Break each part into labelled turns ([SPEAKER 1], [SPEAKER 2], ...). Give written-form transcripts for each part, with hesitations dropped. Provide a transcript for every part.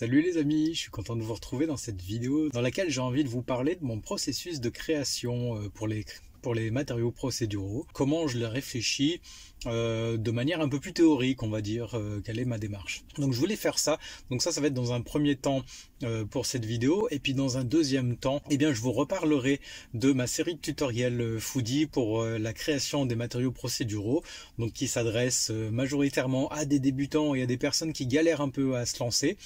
[SPEAKER 1] Salut les amis, je suis content de vous retrouver dans cette vidéo dans laquelle j'ai envie de vous parler de mon processus de création pour les matériaux procéduraux, comment je les réfléchis de manière un peu plus théorique, on va dire, quelle est ma démarche. Donc je voulais faire ça, donc ça va être dans un premier temps pour cette vidéo, et puis dans un deuxième temps, eh bien je vous reparlerai de ma série de tutoriels Foodie pour la création des matériaux procéduraux, donc qui s'adresse majoritairement à des débutants et à des personnes qui galèrent un peu à se lancer.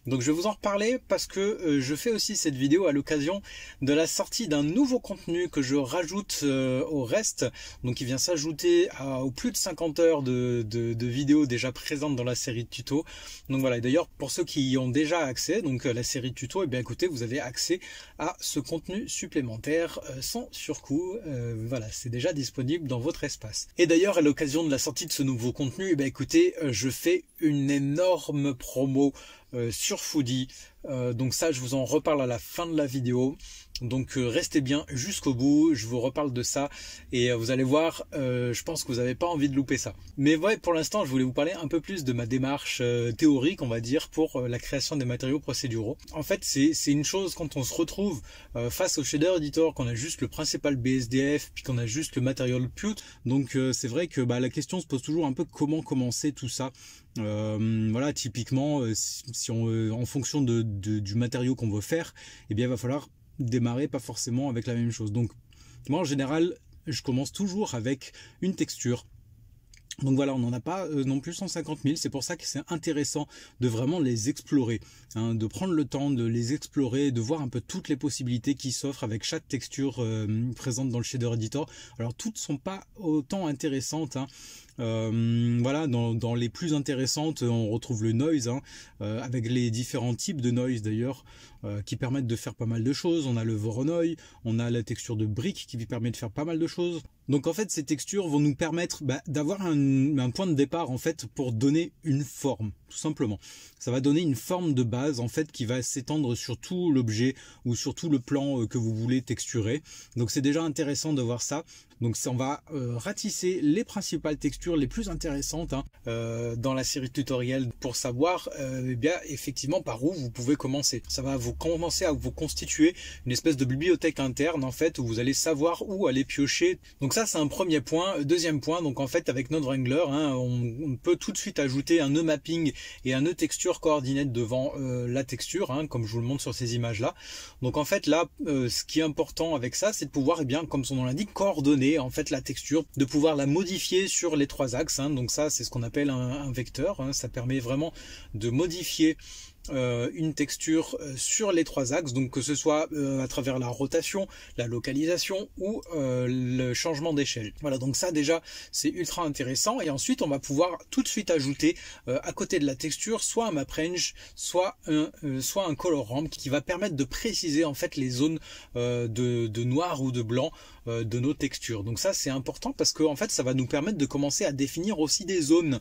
[SPEAKER 1] Donc je vais vous en reparler parce que je fais aussi cette vidéo à l'occasion de la sortie d'un nouveau contenu que je rajoute au reste, donc qui vient s'ajouter aux plus de 50 heures de vidéos déjà présentes dans la série de tutos. Donc voilà, d'ailleurs pour ceux qui y ont déjà accès, donc la série de tutos, et bien écoutez, vous avez accès à ce contenu supplémentaire sans surcoût. Voilà, c'est déjà disponible dans votre espace. Et d'ailleurs à l'occasion de la sortie de ce nouveau contenu, et bien écoutez, je fais une énorme promo sur Foodie, donc ça je vous en reparle à la fin de la vidéo, donc restez bien jusqu'au bout, je vous reparle de ça et vous allez voir, je pense que vous n'avez pas envie de louper ça. Mais ouais, pour l'instant je voulais vous parler un peu plus de ma démarche théorique, on va dire, pour la création des matériaux procéduraux. En fait c'est une chose quand on se retrouve face au shader editor, qu'on a juste le principal BSDF puis qu'on a juste le material put, donc c'est vrai que la question se pose toujours un peu comment commencer tout ça. Voilà, typiquement si on, en fonction du matériau qu'on veut faire, eh bien il va falloir démarrer pas forcément avec la même chose. Donc moi en général je commence toujours avec une texture. Donc voilà, on n'en a pas non plus 150 000, c'est pour ça que c'est intéressant de vraiment les explorer, hein, de prendre le temps de les explorer, de voir un peu toutes les possibilités qui s'offrent avec chaque texture présente dans le shader editor. Alors toutes sont pas autant intéressantes, hein. Voilà, dans les plus intéressantes on retrouve le noise, hein, avec les différents types de noise d'ailleurs qui permettent de faire pas mal de choses. On a le Voronoi, on a la texture de brique qui permet de faire pas mal de choses. Donc en fait ces textures vont nous permettre d'avoir un point de départ en fait pour donner une forme, tout simplement. Ça va donner une forme de base en fait qui va s'étendre sur tout l'objet ou sur tout le plan que vous voulez texturer. Donc c'est déjà intéressant de voir ça. Donc ça, on va ratisser les principales textures les plus intéressantes, hein, dans la série de tutoriels pour savoir eh bien effectivement par où vous pouvez commencer. Ça va vous commencer à vous constituer une espèce de bibliothèque interne en fait où vous allez savoir où aller piocher. Donc ça c'est un premier point. Deuxième point, donc en fait avec notre Wrangler, hein, on peut tout de suite ajouter un nœud mapping et un nœud texture coordinate devant la texture, hein, comme je vous le montre sur ces images là. Donc en fait là ce qui est important avec ça, c'est de pouvoir, eh bien comme son nom l'indique, coordonner en fait la texture, de pouvoir la modifier sur les trois axes, hein. Donc ça c'est ce qu'on appelle un vecteur, hein. Ça permet vraiment de modifier une texture sur les trois axes, donc que ce soit à travers la rotation, la localisation ou le changement d'échelle. Voilà, donc ça déjà c'est ultra intéressant. Et ensuite on va pouvoir tout de suite ajouter à côté de la texture soit un map range, soit un color ramp qui va permettre de préciser en fait les zones de noir ou de blanc de nos textures. Donc ça c'est important parce que en fait ça va nous permettre de commencer à définir aussi des zones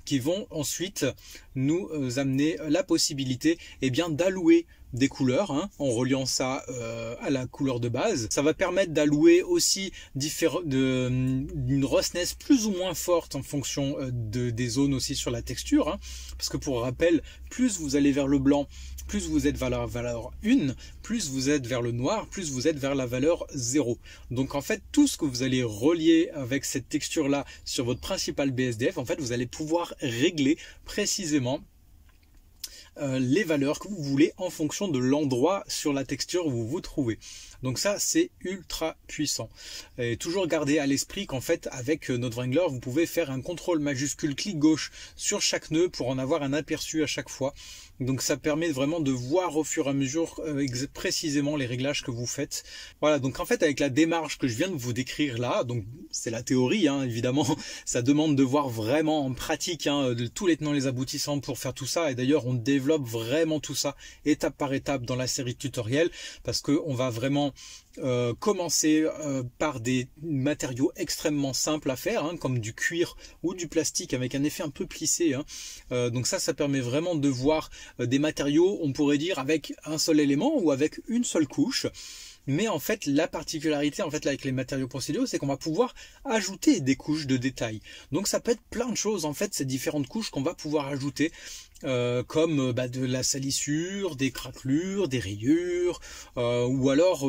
[SPEAKER 1] qui vont ensuite nous amener la possibilité, eh bien d'allouer des couleurs, hein, en reliant ça à la couleur de base. Ça va permettre d'allouer aussi d'une roughness plus ou moins forte en fonction des zones aussi sur la texture, hein, parce que pour rappel, plus vous allez vers le blanc, plus vous êtes vers la valeur 1, plus vous êtes vers le noir, plus vous êtes vers la valeur 0. Donc en fait, tout ce que vous allez relier avec cette texture-là sur votre principal BSDF, en fait, vous allez pouvoir régler précisément les valeurs que vous voulez en fonction de l'endroit sur la texture où vous vous trouvez. Donc ça c'est ultra puissant. Et toujours garder à l'esprit qu'en fait avec notre Wrangler vous pouvez faire un contrôle majuscule clic gauche sur chaque nœud pour en avoir un aperçu à chaque fois. Donc ça permet vraiment de voir au fur et à mesure précisément les réglages que vous faites. Voilà, donc en fait avec la démarche que je viens de vous décrire là, donc c'est la théorie, hein, évidemment, ça demande de voir vraiment en pratique, hein, de tous les tenants les aboutissants pour faire tout ça. Et d'ailleurs on développe vraiment tout ça étape par étape dans la série de tutoriels parce que on va vraiment commencer par des matériaux extrêmement simples à faire, hein, comme du cuir ou du plastique avec un effet un peu plissé. Hein. Donc ça permet vraiment de voir des matériaux, on pourrait dire, avec un seul élément ou avec une seule couche. Mais en fait, la particularité en fait là, avec les matériaux procéduraux, c'est qu'on va pouvoir ajouter des couches de détails. Donc ça peut être plein de choses en fait, ces différentes couches qu'on va pouvoir ajouter, comme de la salissure, des craquelures, des rayures, ou alors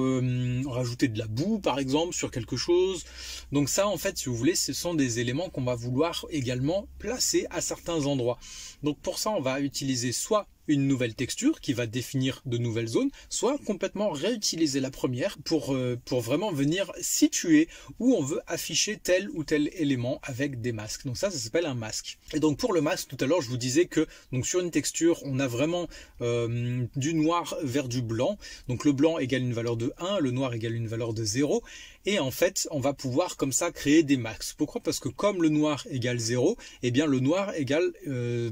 [SPEAKER 1] rajouter de la boue par exemple sur quelque chose. Donc ça en fait, si vous voulez, ce sont des éléments qu'on va vouloir également placer à certains endroits. Donc pour ça, on va utiliser soit une nouvelle texture qui va définir de nouvelles zones, soit complètement réutiliser la première pour vraiment venir situer où on veut afficher tel ou tel élément avec des masques. Donc ça s'appelle un masque. Et donc pour le masque, tout à l'heure je vous disais que donc sur une texture on a vraiment du noir vers du blanc. Donc le blanc égale une valeur de 1, le noir égale une valeur de 0. Et en fait, on va pouvoir comme ça créer des masques. Pourquoi? Parce que comme le noir égale 0, eh bien le noir égale,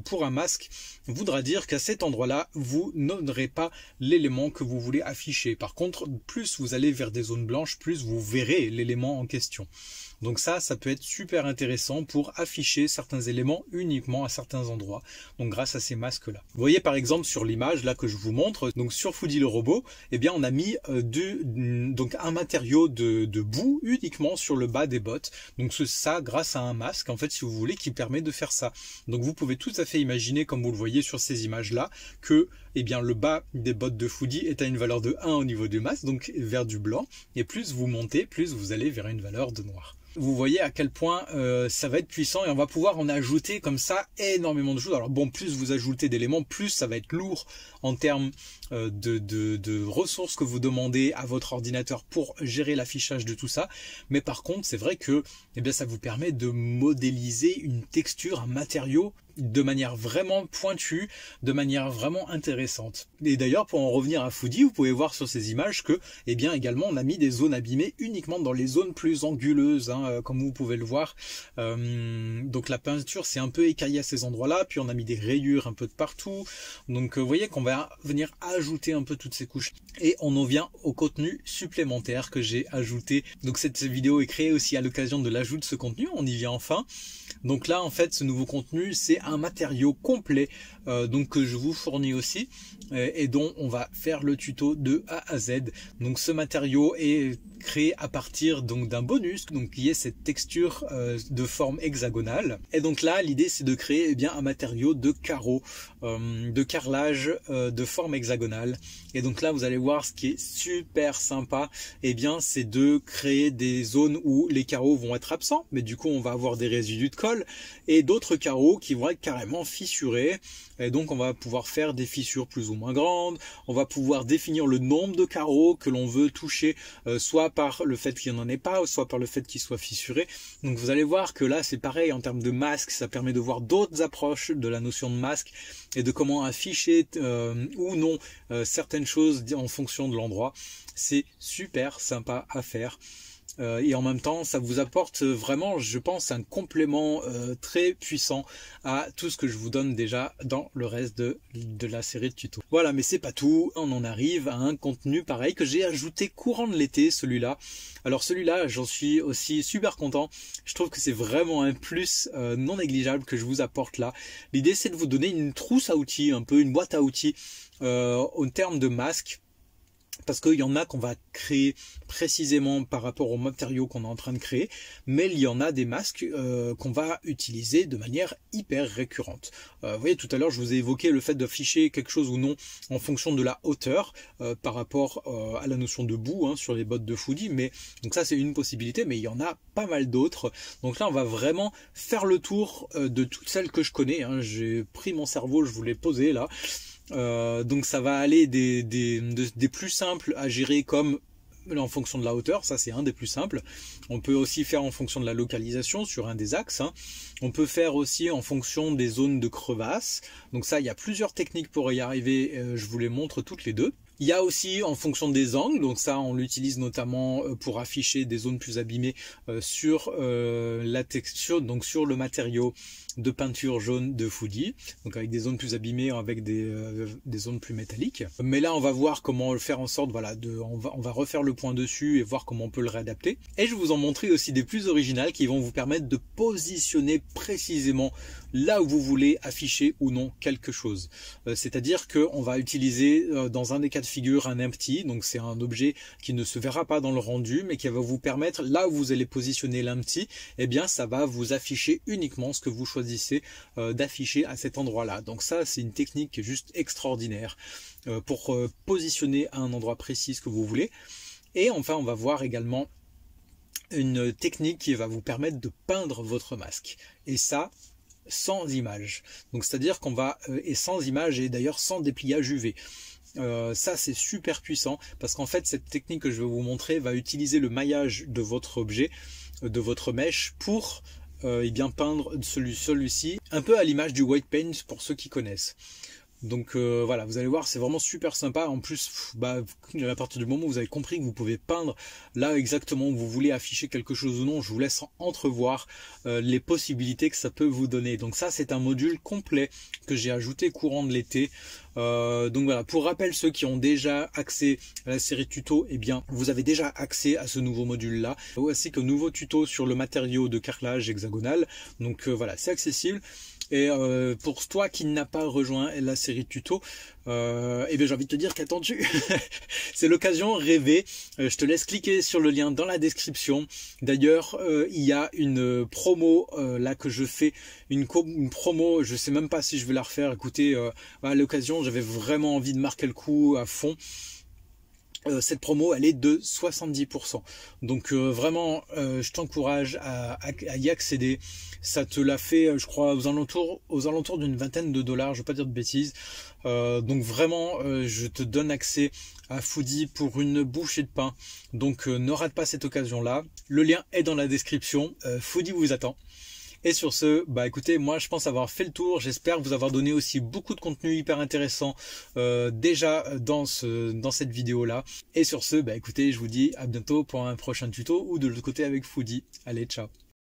[SPEAKER 1] pour un masque, voudra dire qu'à cet endroit-là, vous n'aurez pas l'élément que vous voulez afficher. Par contre, plus vous allez vers des zones blanches, plus vous verrez l'élément en question. Donc ça peut être super intéressant pour afficher certains éléments uniquement à certains endroits. Donc grâce à ces masques-là. Vous voyez par exemple sur l'image là que je vous montre, donc sur Foodie le robot, eh bien on a mis donc un matériau de boue uniquement sur le bas des bottes. Donc ça grâce à un masque en fait si vous voulez qui permet de faire ça. Donc vous pouvez tout à fait imaginer comme vous le voyez sur ces images-là que eh bien le bas des bottes de Foodie est à une valeur de 1 au niveau du masque, donc vers du blanc. Et plus vous montez, plus vous allez vers une valeur de noir. Vous voyez à quel point ça va être puissant et on va pouvoir en ajouter comme ça énormément de choses. Alors bon, plus vous ajoutez d'éléments, plus ça va être lourd en termes de ressources que vous demandez à votre ordinateur pour gérer l'affichage de tout ça. Mais par contre, c'est vrai que eh bien, ça vous permet de modéliser une texture, un matériau de manière vraiment pointue, de manière vraiment intéressante. Et d'ailleurs, pour en revenir à Foodie, vous pouvez voir sur ces images que, eh bien, également, on a mis des zones abîmées uniquement dans les zones plus anguleuses, hein, comme vous pouvez le voir. Donc la peinture, c'est un peu écaillé à ces endroits-là, puis on a mis des rayures un peu de partout. Donc vous voyez qu'on va venir ajouter un peu toutes ces couches. Et on en vient au contenu supplémentaire que j'ai ajouté. Donc cette vidéo est créée aussi à l'occasion de l'ajout de ce contenu, on y vient enfin. Donc là, en fait, ce nouveau contenu, c'est un matériau complet donc que je vous fournis aussi et dont on va faire le tuto de A à Z. Donc ce matériau est créé à partir donc d'un bonus, donc qui est cette texture de forme hexagonale. Et donc là, l'idée c'est de créer eh bien un matériau de carreaux, de carrelage de forme hexagonale. Et donc là, vous allez voir ce qui est super sympa, eh bien c'est de créer des zones où les carreaux vont être absents, mais du coup on va avoir des résidus de colle et d'autres carreaux qui vont être carrément fissurés. Et donc on va pouvoir faire des fissures plus ou moins grandes, on va pouvoir définir le nombre de carreaux que l'on veut toucher, soit par le fait qu'il n'y en ait pas, soit par le fait qu'ils soient fissurés. Donc vous allez voir que là c'est pareil en termes de masque, ça permet de voir d'autres approches de la notion de masque et de comment afficher ou non certaines choses en fonction de l'endroit. C'est super sympa à faire. Et en même temps ça vous apporte vraiment, je pense, un complément très puissant à tout ce que je vous donne déjà dans le reste de la série de tutos. Voilà, mais c'est pas tout, on en arrive à un contenu pareil que j'ai ajouté courant de l'été, celui-là. Alors celui-là, j'en suis aussi super content, je trouve que c'est vraiment un plus non négligeable que je vous apporte là. L'idée c'est de vous donner une trousse à outils, un peu une boîte à outils en termes de masque. Parce qu'il y en a qu'on va créer précisément par rapport aux matériaux qu'on est en train de créer, mais il y en a des masques qu'on va utiliser de manière hyper récurrente. Vous voyez, tout à l'heure, je vous ai évoqué le fait d'afficher quelque chose ou non en fonction de la hauteur par rapport à la notion de boue hein, sur les bottes de Foodie. Mais donc ça, c'est une possibilité, mais il y en a pas mal d'autres. Donc là, on va vraiment faire le tour de toutes celles que je connais. Hein. J'ai pris mon cerveau, je vous l'ai posé là. Donc ça va aller des plus simples à gérer comme en fonction de la hauteur, ça c'est un des plus simples. On peut aussi faire en fonction de la localisation sur un des axes. Hein. On peut faire aussi en fonction des zones de crevasse. Donc ça, il y a plusieurs techniques pour y arriver, je vous les montre toutes les deux. Il y a aussi en fonction des angles, donc ça on l'utilise notamment pour afficher des zones plus abîmées sur la texture, donc sur le matériau de peinture jaune de Foodie, donc avec des zones plus abîmées, avec des zones plus métalliques. Mais là, on va voir comment faire en sorte, voilà, on va refaire le point dessus et voir comment on peut le réadapter. Et je vais vous en montrer aussi des plus originales qui vont vous permettre de positionner précisément là où vous voulez afficher ou non quelque chose. C'est-à-dire qu'on va utiliser dans un des cas de figure un empty, donc c'est un objet qui ne se verra pas dans le rendu, mais qui va vous permettre, là où vous allez positionner l'empty, eh bien ça va vous afficher uniquement ce que vous choisissez d'afficher à cet endroit-là. Donc ça, c'est une technique qui est juste extraordinaire pour positionner à un endroit précis ce que vous voulez. Et enfin, on va voir également une technique qui va vous permettre de peindre votre masque. Et ça, sans image. Donc c'est-à-dire qu'on va, et sans image et d'ailleurs sans dépliage UV. Ça c'est super puissant parce qu'en fait cette technique que je vais vous montrer va utiliser le maillage de votre objet, de votre mèche pour eh bien peindre celui-ci un peu à l'image du white paint pour ceux qui connaissent. Donc voilà, vous allez voir, c'est vraiment super sympa. En plus, à partir du moment où vous avez compris que vous pouvez peindre là exactement où vous voulez afficher quelque chose ou non, je vous laisse entrevoir les possibilités que ça peut vous donner. Donc ça, c'est un module complet que j'ai ajouté courant de l'été. Donc voilà, pour rappel, ceux qui ont déjà accès à la série tuto, eh bien vous avez déjà accès à ce nouveau module là, ainsi que nouveau tuto sur le matériau de carrelage hexagonal. Donc voilà, c'est accessible. Et pour toi qui n'as pas rejoint la série tuto, eh bien j'ai envie de te dire qu'attends-tu. C'est l'occasion rêvée. Je te laisse cliquer sur le lien dans la description. D'ailleurs, il y a une promo là que je fais, une promo, je sais même pas si je vais la refaire. Écoutez, à l'occasion, j'avais vraiment envie de marquer le coup à fond. Cette promo, elle est de 70%. Donc vraiment, je t'encourage à y accéder. Ça te l'a fait, je crois, aux alentours d'une vingtaine de dollars, je ne vais pas dire de bêtises. Donc vraiment, je te donne accès à Foodie pour une bouchée de pain. Donc ne rate pas cette occasion-là. Le lien est dans la description. Foodie vous attend. Et sur ce, bah écoutez, moi je pense avoir fait le tour. J'espère vous avoir donné aussi beaucoup de contenu hyper intéressant déjà dans cette vidéo là. Et sur ce, bah écoutez, je vous dis à bientôt pour un prochain tuto ou de l'autre côté avec Foodie. Allez, ciao.